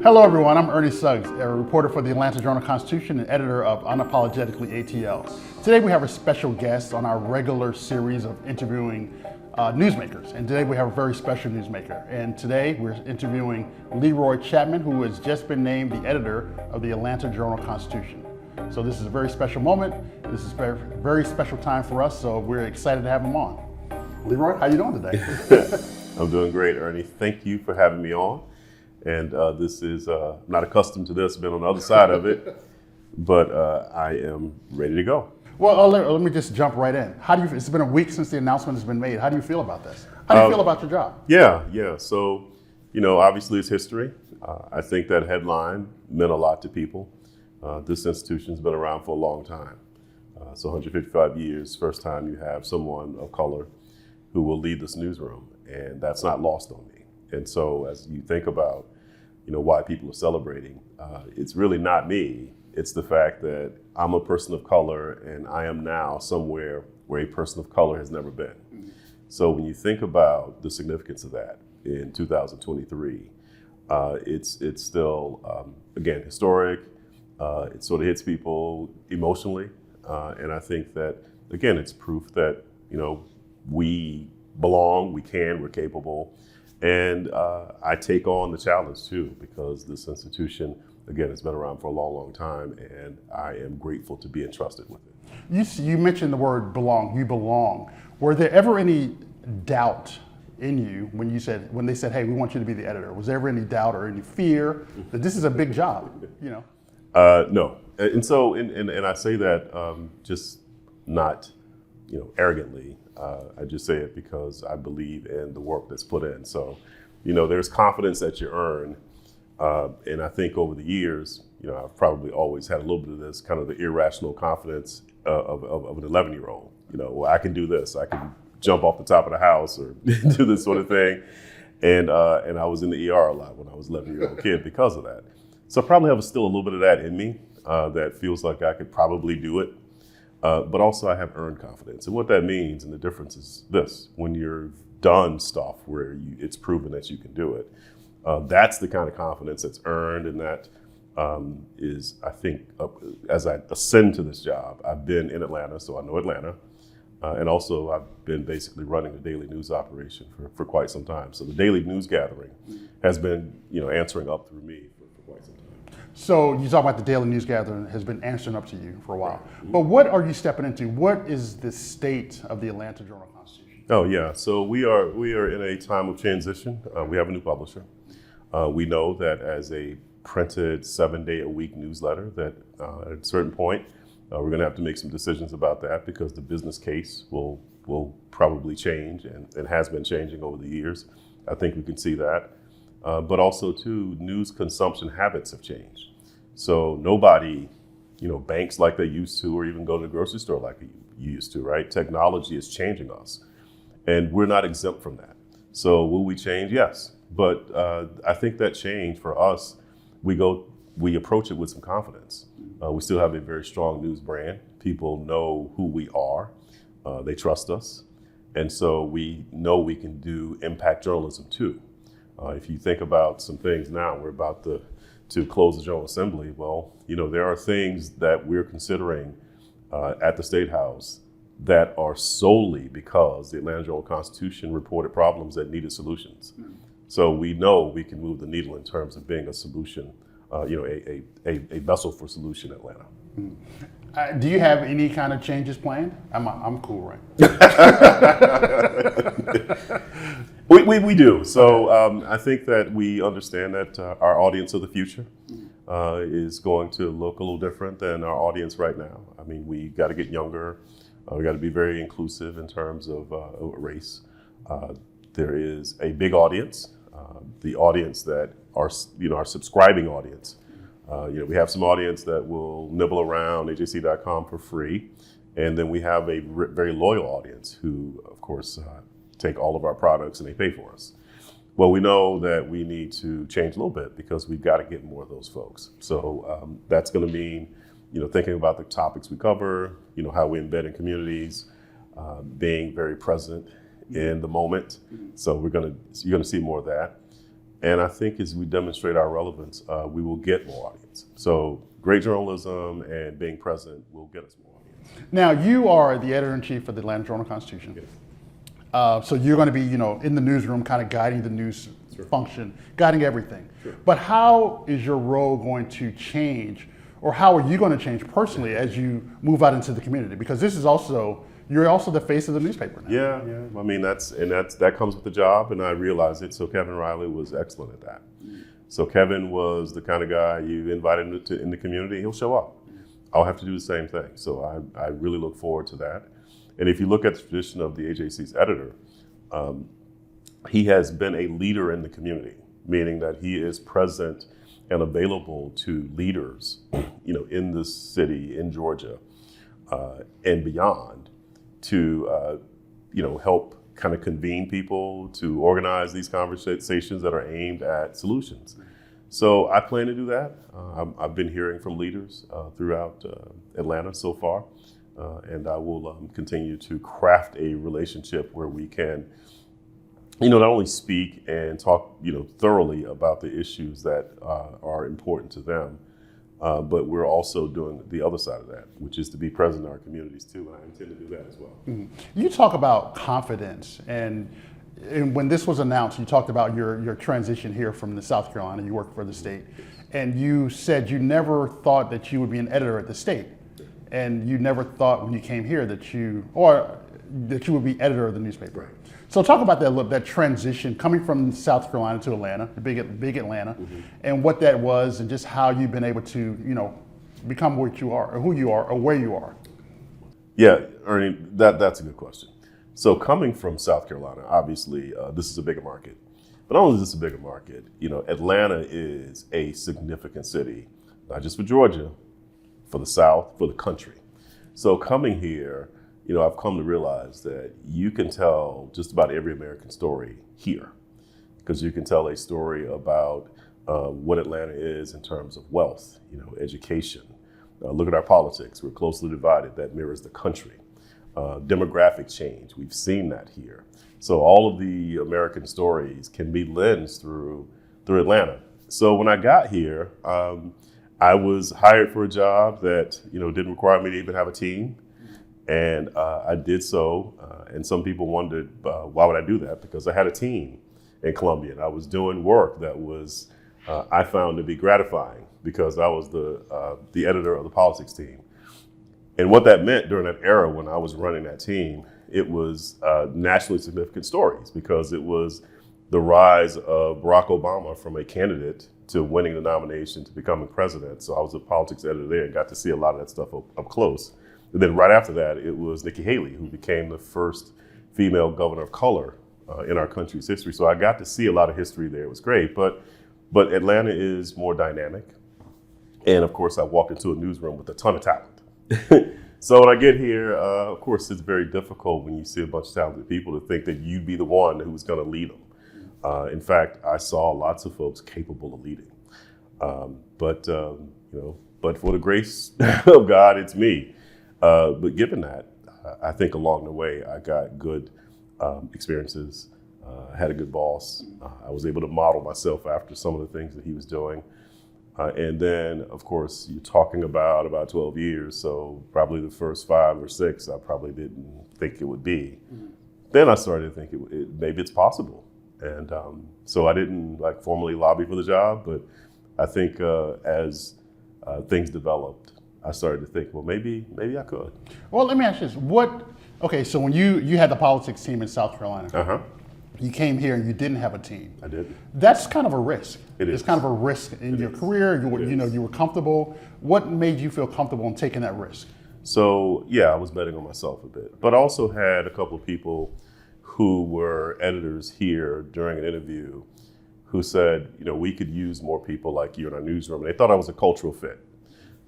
Hello everyone, I'm Ernie Suggs, a reporter for the Atlanta Journal-Constitution and editor of Unapologetically ATL. Today we have a special guest on our regular series of interviewing newsmakers, and today we have a very special newsmaker. And today we're interviewing Leroy Chapman, who has just been named the editor of the Atlanta Journal-Constitution. So this is a very special moment. This is a very special time for us, so we're excited to have him on. Leroy, how you doing today? I'm doing great, Ernie. Thank you for having me on. And this is, I'm not accustomed to this, been on the other side of it, but I am ready to go. Well, let me just jump right in. It's been a week since the announcement has been made. How do you feel about this? How do you feel about your job? Yeah. So, obviously it's history. I think that headline meant a lot to people. This institution's been around for a long time. So 155 years, first time you have someone of color who will lead this newsroom, and that's not lost on me. And so as you think about, why people are celebrating, it's really not me. It's the fact that I'm a person of color and I am now somewhere where a person of color has never been. So when you think about the significance of that in 2023, it's still, again, historic. It sort of hits people emotionally. And I think that, again, it's proof that, we belong, we're capable. And I take on the challenge too, because this institution, again, has been around for a long, long time, and I am grateful to be entrusted with it. You mentioned the word belong, you belong. Were there ever any doubt in you when they said, hey, we want you to be the editor? Was there ever any doubt or any fear that this is a big job, No. And so, and I say that just not, arrogantly. I just say it because I believe in the work that's put in. So, there's confidence that you earn. And I think over the years, I've probably always had a little bit of this kind of the irrational confidence of an 11-year-old. Well, I can do this. I can jump off the top of the house or do this sort of thing. And I was in the ER a lot when I was an 11-year-old kid because of that. So I probably have still a little bit of that in me that feels like I could probably do it. But also I have earned confidence. And what that means, and the difference is this: when you've done stuff where it's proven that you can do it, that's the kind of confidence that's earned. And that is, I think, as I ascend to this job, I've been in Atlanta, so I know Atlanta. And also I've been basically running the daily news operation for quite some time. So the daily news gathering has been, answering up through me for quite some time. So you talk about the daily news gathering has been answering up to you for a while. But what are you stepping into? What is the state of the Atlanta Journal-Constitution? Oh yeah, so we are in a time of transition. We have a new publisher. We know that as a printed 7-day-a-week newsletter that at a certain point, we're gonna have to make some decisions about that because the business case will probably change and has been changing over the years. I think we can see that. But also too, news consumption habits have changed. So nobody, banks like they used to, or even go to the grocery store like you used to, right? Technology is changing us, and we're not exempt from that. So will we change? Yes. But I think that change for us, we approach it with some confidence. We still have a very strong news brand. People know who we are. They trust us. And so we know we can do impact journalism too. If you think about some things now, we're about to close the General Assembly. Well, there are things that we're considering at the State House that are solely because the Atlanta Journal-Constitution reported problems that needed solutions. So we know we can move the needle in terms of being a solution, a vessel for solution in Atlanta. Do you have any kind of changes planned? I'm cool, right? We do. So I think that we understand that our audience of the future is going to look a little different than our audience right now. I mean, we got to get younger. We got to be very inclusive in terms of race. There is a big audience, the audience that are, our subscribing audience. We have some audience that will nibble around ajc.com for free. And then we have a very loyal audience who, of course, take all of our products and they pay for us. Well, we know that we need to change a little bit because we've got to get more of those folks. So that's going to mean, thinking about the topics we cover, how we embed in communities, being very present in the moment. So you're gonna see more of that. And I think as we demonstrate our relevance, we will get more audience. So great journalism and being present will get us more audience. Now, you are the editor-in-chief of the Atlanta Journal-Constitution. Yes. So you're going to be, in the newsroom, kind of guiding the news function, guiding everything. Sure. But how is your role going to change, or how are you going to change personally as you move out into the community? Because this is also, you're also the face of the newspaper now. Yeah. I mean, that comes with the job, and I realized it. So Kevin Riley was excellent at that. So Kevin was the kind of guy you invited in the community, he'll show up. I'll have to do the same thing. So I really look forward to that. And if you look at the tradition of the AJC's editor, he has been a leader in the community, meaning that he is present and available to leaders, in the city, in Georgia, and beyond, to, help kind of convene people, to organize these conversations that are aimed at solutions. So I plan to do that. I've been hearing from leaders throughout Atlanta so far, and I will continue to craft a relationship where we can, not only speak and talk, thoroughly about the issues that are important to them, but we're also doing the other side of that, which is to be present in our communities too, and I intend to do that as well. Mm-hmm. You talk about confidence, and when this was announced, you talked about your transition here from the South Carolina. You worked for the state, and you said you never thought that you would be an editor at the state, and you never thought when you came here that you would be editor of the newspaper. Right. So talk about that transition coming from South Carolina to Atlanta, big Atlanta, and what that was, and just how you've been able to, become what you are, or who you are, or where you are. Yeah, Ernie, that's a good question. So coming from South Carolina, obviously, this is a bigger market. But not only is this a bigger market, Atlanta is a significant city, not just for Georgia, for the South, for the country. So coming here, I've come to realize that you can tell just about every American story here, because you can tell a story about what Atlanta is in terms of wealth, education. Look at our politics. We're closely divided. That mirrors the country. Demographic change. We've seen that here. So all of the American stories can be lensed through Atlanta. So when I got here, I was hired for a job that, didn't require me to even have a team. And I did so, and some people wondered, why would I do that? Because I had a team in Columbia, and I was doing work that was, I found to be gratifying, because I was the editor of the politics team. And what that meant during that era when I was running that team, it was nationally significant stories, because it was the rise of Barack Obama from a candidate to winning the nomination to becoming president. So I was a politics editor there and got to see a lot of that stuff up close. And then right after that, it was Nikki Haley, who became the first female governor of color in our country's history. So I got to see a lot of history there. It was great, but Atlanta is more dynamic. And of course, I walked into a newsroom with a ton of talent. So when I get here, of course, it's very difficult when you see a bunch of talented people to think that you'd be the one who's going to lead them. In fact, I saw lots of folks capable of leading. But for the grace of God, it's me. But given that, I think along the way, I got good experiences, had a good boss. I was able to model myself after some of the things that he was doing. And then, of course, you're talking about 12 years, so probably the first 5 or 6, I probably didn't think it would be. Mm-hmm. Then I started to think maybe it's possible. And so I didn't formally lobby for the job, but I think as things developed, I started to think, well, maybe I could. Well, let me ask you this. So when you had the politics team in South Carolina, you came here and you didn't have a team. I didn't. That's kind of a risk. It is. It's kind of a risk in your career. You were comfortable. What made you feel comfortable in taking that risk? So, I was betting on myself a bit, but I also had a couple of people who were editors here during an interview who said, we could use more people like you in our newsroom. And they thought I was a cultural fit.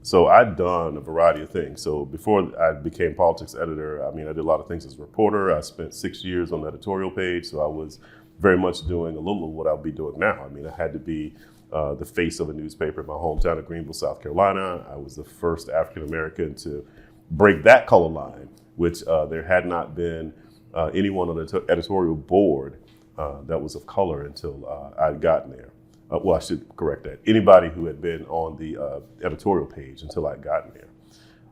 So I'd done a variety of things. So before I became politics editor, I did a lot of things as a reporter. I spent 6 years on the editorial page. So I was very much doing a little of what I'll be doing now. I had to be the face of a newspaper in my hometown of Greenville, South Carolina. I was the first African-American to break that color line, which there had not been anyone on the editorial board that was of color until I'd gotten there. Well, I should correct that. Anybody who had been on the editorial page until I'd gotten there.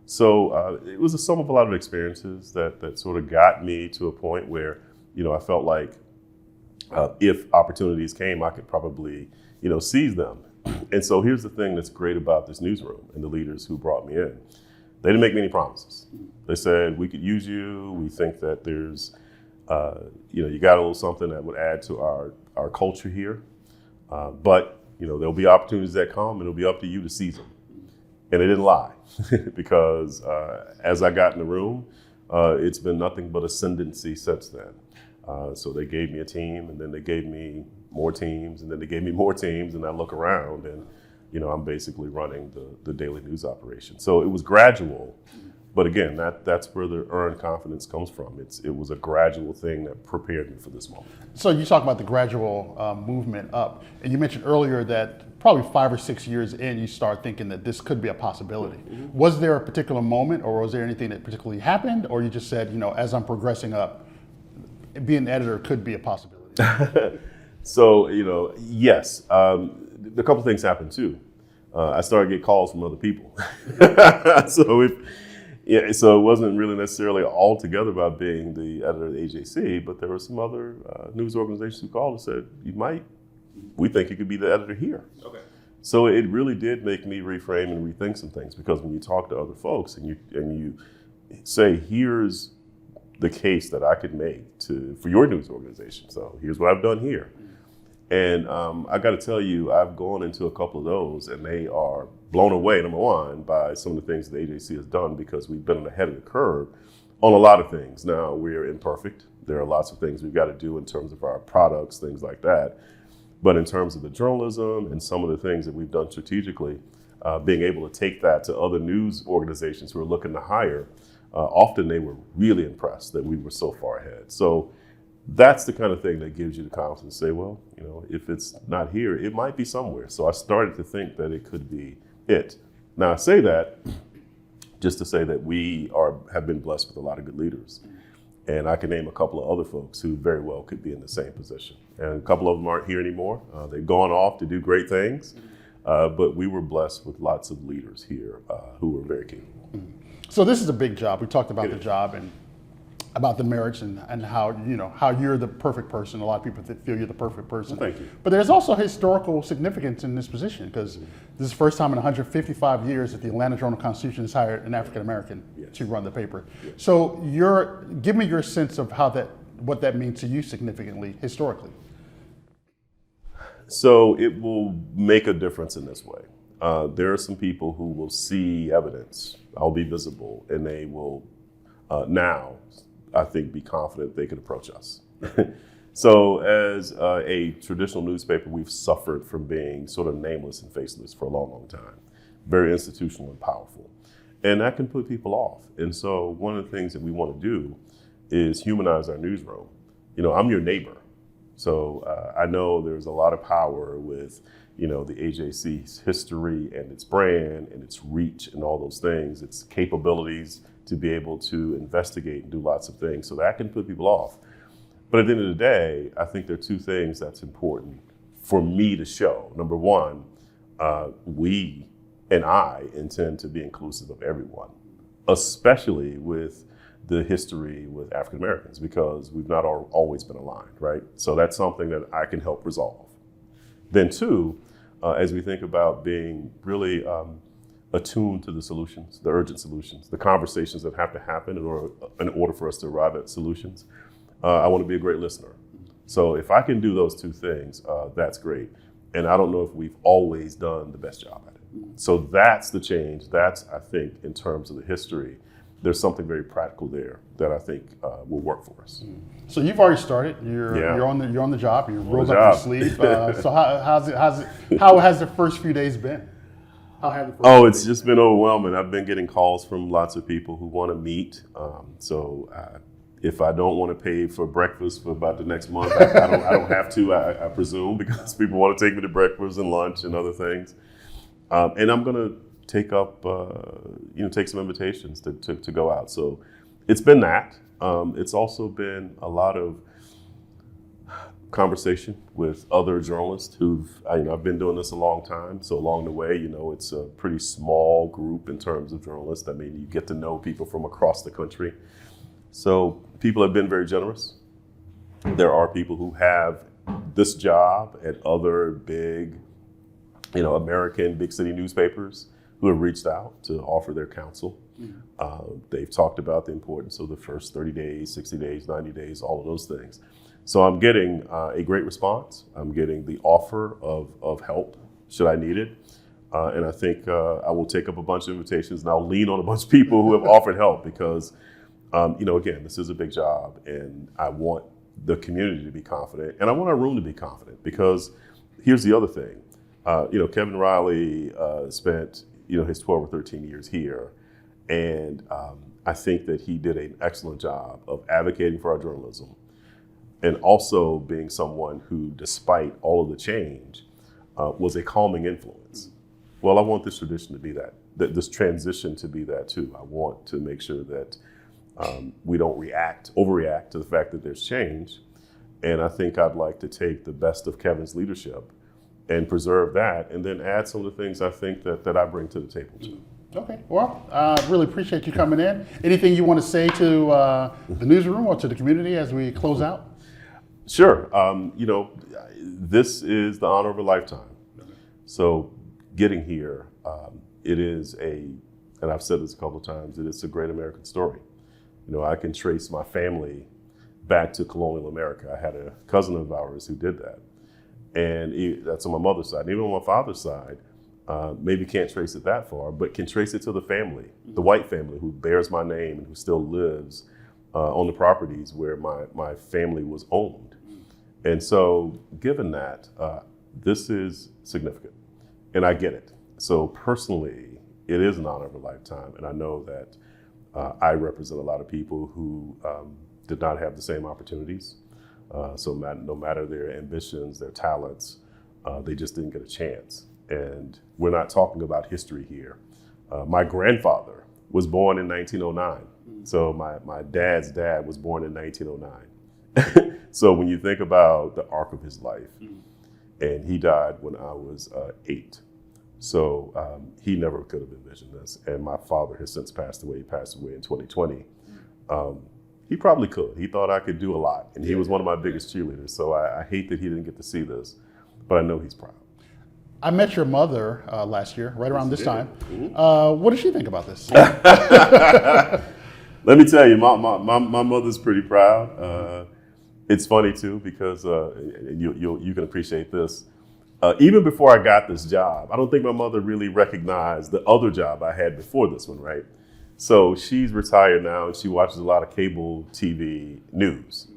So it was a sum of a lot of experiences that sort of got me to a point where, I felt like if opportunities came, I could probably, seize them. And so here's the thing that's great about this newsroom and the leaders who brought me in. They didn't make me any promises. They said, we could use you. We think that there's, you got a little something that would add to our culture here. But, there'll be opportunities that come and it'll be up to you to seize them. And they didn't lie because as I got in the room, it's been nothing but ascendancy since then. So they gave me a team and then they gave me more teams and then they gave me more teams and I look around and, I'm basically running the daily news operation. So it was gradual, but again, that's where the earned confidence comes from. It was a gradual thing that prepared me for this moment. So you talk about the gradual movement up, and you mentioned earlier that probably 5 or 6 years in, you start thinking that this could be a possibility. Mm-hmm. Was there a particular moment or was there anything that particularly happened, or you just said, as I'm progressing up, being an editor could be a possibility? So, yes, a couple things happened too. I started to get calls from other people. So it wasn't really necessarily all together about being the editor of the AJC, but there were some other news organizations who called and said, we think you could be the editor here. Okay. So it really did make me reframe and rethink some things, because when you talk to other folks and you say, here's the case that I could make for your news organization. So here's what I've done here. And I got to tell you, I've gone into a couple of those and they are blown away, number one, by some of the things the AJC has done, because we've been ahead of the curve on a lot of things. Now, we're imperfect. There are lots of things we've got to do in terms of our products, things like that. But in terms of the journalism and some of the things that we've done strategically, being able to take that to other news organizations who are looking to hire, often they were really impressed that we were so far ahead. So that's the kind of thing that gives you the confidence to say, well, if it's not here, it might be somewhere. So I started to think that it could be it. Now I say that just to say that we have been blessed with a lot of good leaders. And I can name a couple of other folks who very well could be in the same position. And a couple of them aren't here anymore. They've gone off to do great things. But we were blessed with lots of leaders here who were very capable. So this is a big job. We talked about the job and about the merits and how you're the perfect person. A lot of people feel you're the perfect person. Well, thank you. But there's also historical significance in this position, because this is the first time in 155 years that the Atlanta Journal-Constitution has hired an African American to run the paper. Yes. So give me your sense of what that means to you significantly, historically. So it will make a difference in this way. There are some people who will see evidence. I'll be visible, and they will now, I think, be confident they can approach us. So as a traditional newspaper, we've suffered from being sort of nameless and faceless for a long, long time. Very institutional and powerful. And that can put people off. And so one of the things that we want to do is humanize our newsroom. I'm your neighbor. So I know there's a lot of power with, the AJC's history and its brand and its reach and all those things, its capabilities to be able to investigate and do lots of things. So that can put people off. But at the end of the day, I think there are two things that's important for me to show. Number one, we and I intend to be inclusive of everyone, especially with the history with African Americans, because we've not always been aligned, right? So that's something that I can help resolve. Then two, as we think about being really attuned to the solutions, the urgent solutions, the conversations that have to happen in order for us to arrive at solutions, I want to be a great listener. So if I can do those two things, that's great. And I don't know if we've always done the best job at it. So that's the change. That's, I think, in terms of the history, there's something very practical there that I think will work for us. So you've already started. You're on the job. You rolled up your sleeve. So how has the first few days been? It's just been overwhelming. I've been getting calls from lots of people who want to meet. So if I don't want to pay for breakfast for about the next month, I don't have to. I presume, because people want to take me to breakfast and lunch and other things. And I'm going to take some invitations to go out. So it's been that. It's also been a lot of conversation with other journalists who've, I've been doing this a long time. So along the way, it's a pretty small group in terms of journalists. I mean, you get to know people from across the country. So people have been very generous. There are people who have this job at other big, American big city newspapers who have reached out to offer their counsel. They've talked about the importance of the first 30 days, 60 days, 90 days, all of those things. So I'm getting a great response. I'm getting the offer of help should I need it. And I think I will take up a bunch of invitations and I'll lean on a bunch of people who have offered help because, again, this is a big job and I want the community to be confident and I want our room to be confident because here's the other thing. Kevin Riley spent, his 12 or 13 years here. And I think that he did an excellent job of advocating for our journalism and also being someone who, despite all of the change, was a calming influence. Well, I want this tradition to be that this transition to be that too. I want to make sure that we don't overreact to the fact that there's change. And I think I'd like to take the best of Kevin's leadership and preserve that and then add some of the things I think that I bring to the table too. Okay, well, I really appreciate you coming in. Anything you want to say to the newsroom or to the community as we close out? Sure. This is the honor of a lifetime. So getting here, it is and I've said this a couple of times, it's a great American story. I can trace my family back to colonial America. I had a cousin of ours who did that. And that's on my mother's side. And even on my father's side, maybe can't trace it that far, but can trace it to the family, the white family who bears my name and who still lives on the properties where my family was owned. And so given that, this is significant and I get it. So personally, it is an honor of a lifetime. And I know that I represent a lot of people who did not have the same opportunities. So no matter their ambitions, their talents, they just didn't get a chance. And we're not talking about history here. My grandfather was born in 1909. So my dad's dad was born in 1909. So when you think about the arc of his life, and he died when I was 8. So he never could have envisioned this. And my father has since passed away. He passed away in 2020. He probably could. He thought I could do a lot. And he was one of my biggest cheerleaders. So I hate that he didn't get to see this, but I know he's proud. I met your mother last year, right around this time. What did she think about this? Let me tell you, my mother's pretty proud. It's funny too, because you can appreciate this. Even before I got this job, I don't think my mother really recognized the other job I had before this one, right? So she's retired now and she watches a lot of cable TV news.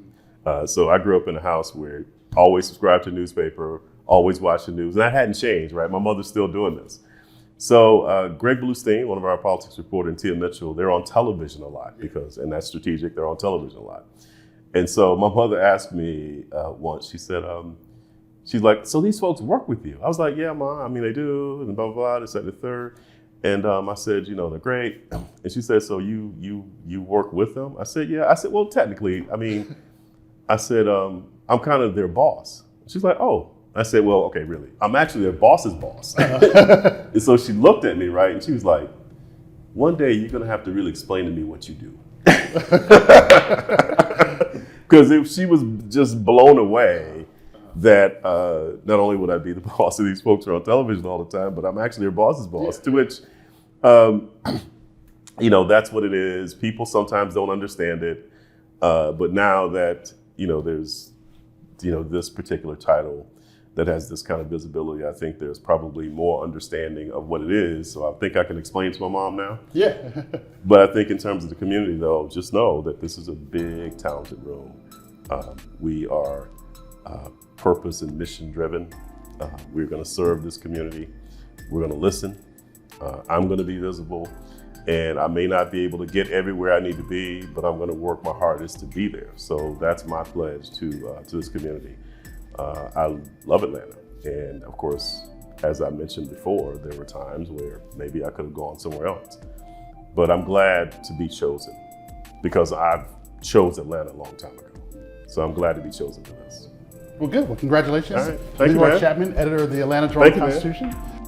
So I grew up in a house where I always subscribed to a newspaper, always watched the news, and that hadn't changed, right? My mother's still doing this. So Greg Bluestein, one of our politics reporters, and Tia Mitchell, they're on television a lot and that's strategic, they're on television a lot. And so my mother asked me once, she said, she's like, so these folks work with you? I was like, yeah, Ma, I mean, they do, and blah, blah, blah, this, that, and the third. And I said, they're great. And she said, so you work with them? I said, yeah. I said, well, technically, I said, I'm kind of their boss. She's like, oh. I said, well, okay, really. I'm actually their boss's boss. And so she looked at me, right? And she was like, one day you're going to have to really explain to me what you do. Because she was just blown away that not only would I be the boss of these folks who are on television all the time, but I'm actually their boss's boss, to which, that's what it is. People sometimes don't understand it. But now that, there's, this particular title that has this kind of visibility, I think there's probably more understanding of what it is. So I think I can explain to my mom now. Yeah. But I think in terms of the community, though, just know that this is a big, talented room. We are purpose and mission driven. We're going to serve this community. We're going to listen. I'm going to be visible. And I may not be able to get everywhere I need to be, but I'm going to work my hardest to be there. So that's my pledge to this community. I love Atlanta. And of course, as I mentioned before, there were times where maybe I could have gone somewhere else. But I'm glad to be chosen because I've chose Atlanta a long time ago. So I'm glad to be chosen for this. Well, good. Well, congratulations. All right. Thank you, Leroy man. Chapman, editor of the Atlanta Thank you, man. JournalConstitution.